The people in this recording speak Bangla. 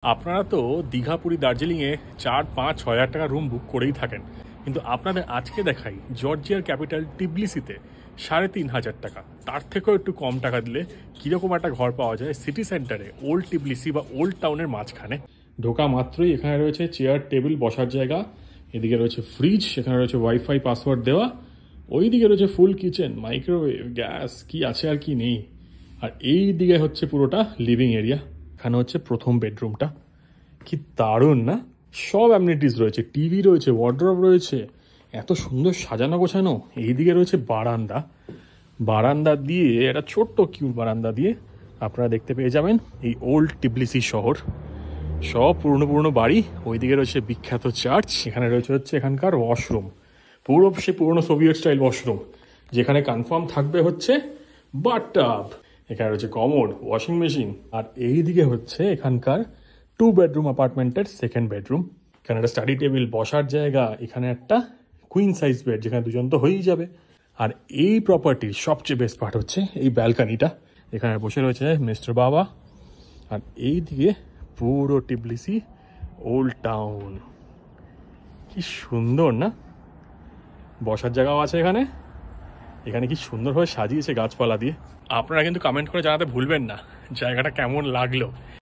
আপনারা তো দীঘা, পুরী, দার্জিলিংয়ে 4, 5, 6 হাজার টাকা রুম বুক করেই থাকেন, কিন্তু আপনাদের আজকে দেখাই জর্জিয়ার ক্যাপিটাল টিবলিসিতে 3,500 টাকা, তার থেকেও একটু কম টাকা দিলে কীরকম একটা ঘর পাওয়া যায় সিটি সেন্টারে, ওল্ড টিবলিসি বা ওল্ড টাউনের মাঝখানে। ঢোকা মাত্রই এখানে রয়েছে চেয়ার, টেবিল, বসার জায়গা, এদিকে রয়েছে ফ্রিজ, সেখানে রয়েছে ওয়াইফাই পাসওয়ার্ড দেওয়া, ওইদিকে রয়েছে ফুল কিচেন, মাইক্রোওয়েভ, গ্যাস, কি আছে আর কি নেই। আর এই দিকে হচ্ছে পুরোটা লিভিং এরিয়া। এখানে হচ্ছে প্রথম বেডরুমটা, কি দারুণ না? সব অ্যামিনিটিস রয়েছে, টিভি রয়েছে, ওয়ার্ড্রব রয়েছে, এত সুন্দর সাজানো গোছানো। এইদিকে রয়েছে বারান্দা, বারান্দা দিয়ে একটা ছোট্ট কিউট বারান্দা দিয়ে আপনারা দেখতে পেয়ে যাবেন এই ওল্ড টিবলিসি শহর। সব পুরনো পুরনো বাড়ি। ওইদিকে রয়েছে বিখ্যাত চার্চ, এখানে রয়েছে হচ্ছে এখানকার ওয়াশরুম, পুরো সে পুরনো সোভিয়েত স্টাইল ওয়াশরুম, যেখানে কনফার্ম থাকবে হচ্ছে বাথটাব। এখানে রয়েছে কমোড, ওয়াশিং মেশিন। আর এইদিকে হচ্ছে এখানকার 2 বেডরুম অ্যাপার্টমেন্টের সেকেন্ড বেডরুম। এখানে একটা স্টাডি টেবিল, বসার জায়গা, এখানে একটা কুইন সাইজ বেড, যেখানে দুজন তো হয়েই যাবে। আর এই প্রপার্টির সবচেয়ে বেস্ট পার্ট হচ্ছে এই ব্যালকানিটা, এখানে বসে রয়েছে মিস্টার বাবা। আর এইদিকে পুরো টিবলিসি ওল্ড টাউন, কি সুন্দর না? বসার জায়গাও আছে এখানে। এখানে কি সুন্দরভাবে সাজিয়েছে গাছপালা দিয়ে। আপনারা কিন্তু কমেন্ট করে জানাতে ভুলবেন না জায়গাটা কেমন লাগলো।